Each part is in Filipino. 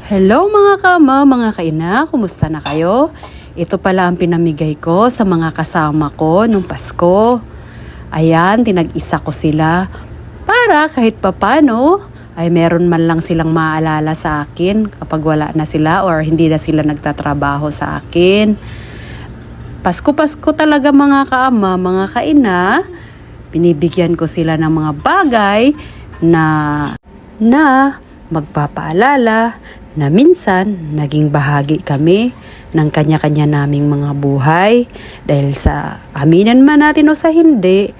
Hello mga kama, mga kaina, kumusta na kayo? Ito pala ang pinamigay ko sa mga kasama ko nung Pasko. Ayan, tinag-isa ko sila para kahit papano ay meron man lang silang maalala sa akin kapag wala na sila or hindi na sila nagtatrabaho sa akin. Pasko-Pasko talaga mga kaama, mga kaina, binibigyan ko sila ng mga bagay na magpapaalala na minsan naging bahagi kami ng kanya-kanya naming mga buhay. Dahil sa aminin man natin o sa hindi,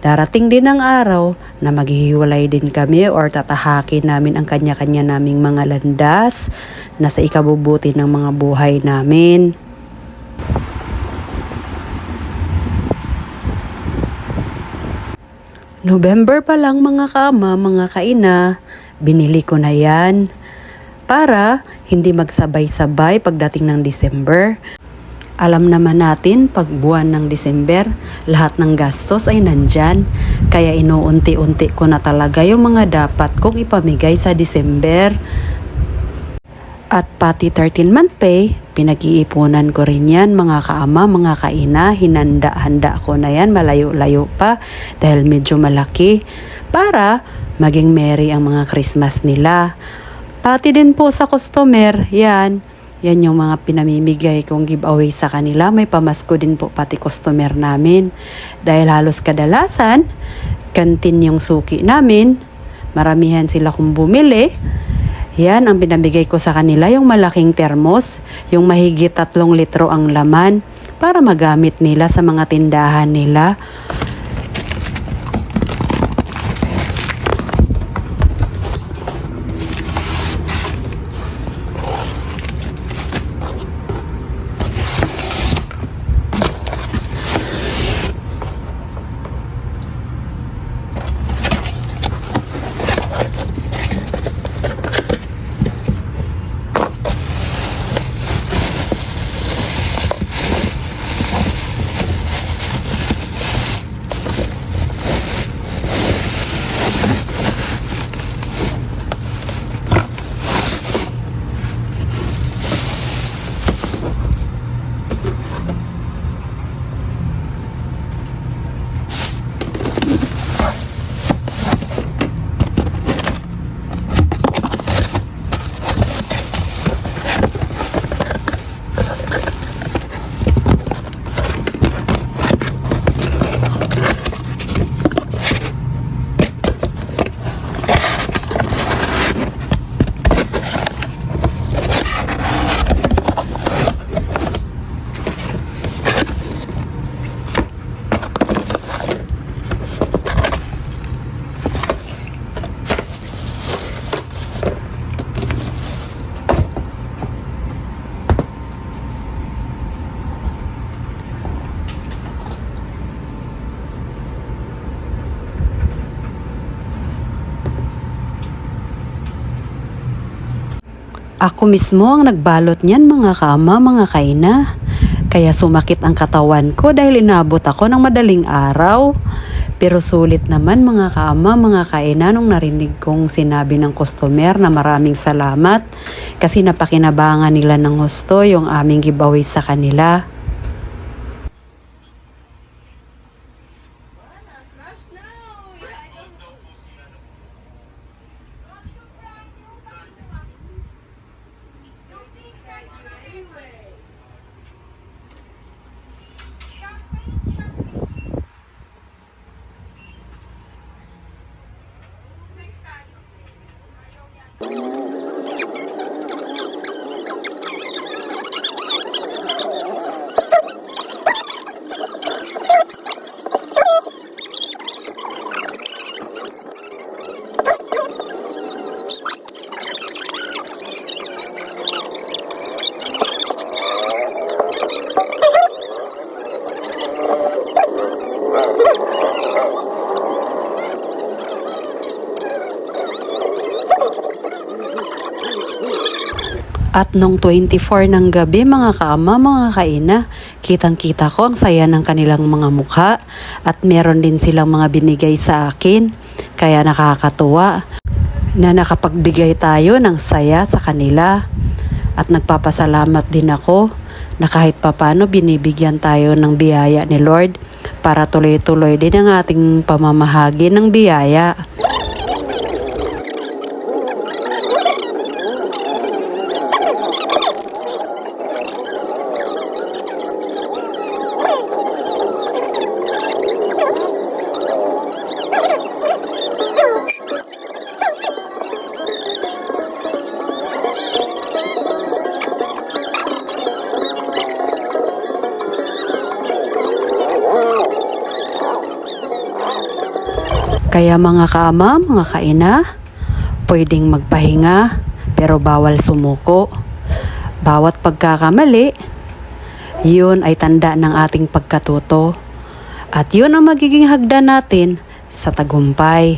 darating din ang araw na maghihiwalay din kami or tatahakin namin ang kanya-kanya naming mga landas na sa ikabubuti ng mga buhay namin. November pa lang mga kaama, mga kaina, binili ko na yan para hindi magsabay-sabay pagdating ng December. Alam naman natin pag buwan ng December, lahat ng gastos ay nandyan. Kaya inuunti-unti ko na talaga yung mga dapat kong ipamigay sa December. At pati 13-month pay, pinag-iipunan ko rin yan mga kaama, mga kaina. Hinanda-handa ko na yan, malayo-layo pa dahil medyo malaki para maging merry ang mga Christmas nila. Pati din po sa customer, yan yung mga pinamimigay kong giveaway sa kanila. May pamasko din po pati customer namin. Dahil halos kadalasan, kantin yung suki namin, maramihan sila kung bumili. Yan ang pinamigay ko sa kanila, yung malaking termos, yung mahigit 3 litro ang laman para magamit nila sa mga tindahan nila. Ako mismo ang nagbalot niyan mga kaama, mga kaina. Kaya sumakit ang katawan ko dahil inabot ako ng madaling araw. Pero sulit naman mga kaama, mga kaina nung narinig kong sinabi ng customer na maraming salamat kasi napakinabangan nila ng husto yung aming giveaway sa kanila. At nung 24 ng gabi mga kaama, mga kaina, kitang-kita ko ang saya ng kanilang mga mukha at meron din silang mga binigay sa akin. Kaya nakakatuwa. na nakapagbigay tayo ng saya sa kanila. At nagpapasalamat din ako na kahit papano binibigyan tayo ng biyaya ni Lord para tuloy-tuloy din ang ating pamamahagi ng biyaya. Kaya mga kaama, mga kaina, pwedeng magpahinga pero bawal sumuko. Bawat pagkakamali, yun ay tanda ng ating pagkatuto. At yun ang magiging hagdan natin sa tagumpay.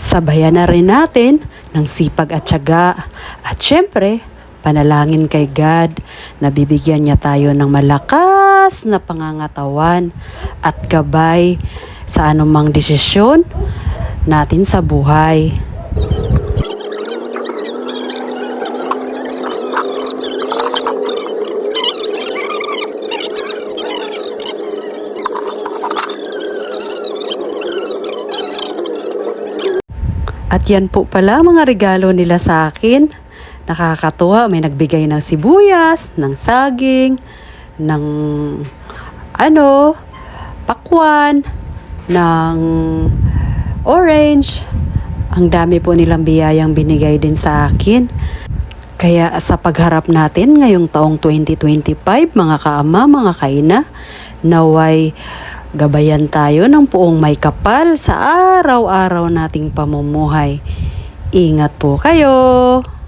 Sabayan na rin natin ng sipag at tiyaga. At syempre, panalangin kay God na bibigyan niya tayo ng malakas na pangangatawan at gabay sa anumang desisyon natin sa buhay. At yan po pala mga regalo nila sa akin. Nakakatuwa, may nagbigay ng sibuyas, ng saging, ng pakwan, ng orange. Ang dami po nilang biyayang binigay din sa akin. Kaya sa pagharap natin ngayong taong 2025, mga kaama, mga kaina, naway gabayan tayo ng puong may kapal sa araw-araw nating pamumuhay. Ingat po kayo!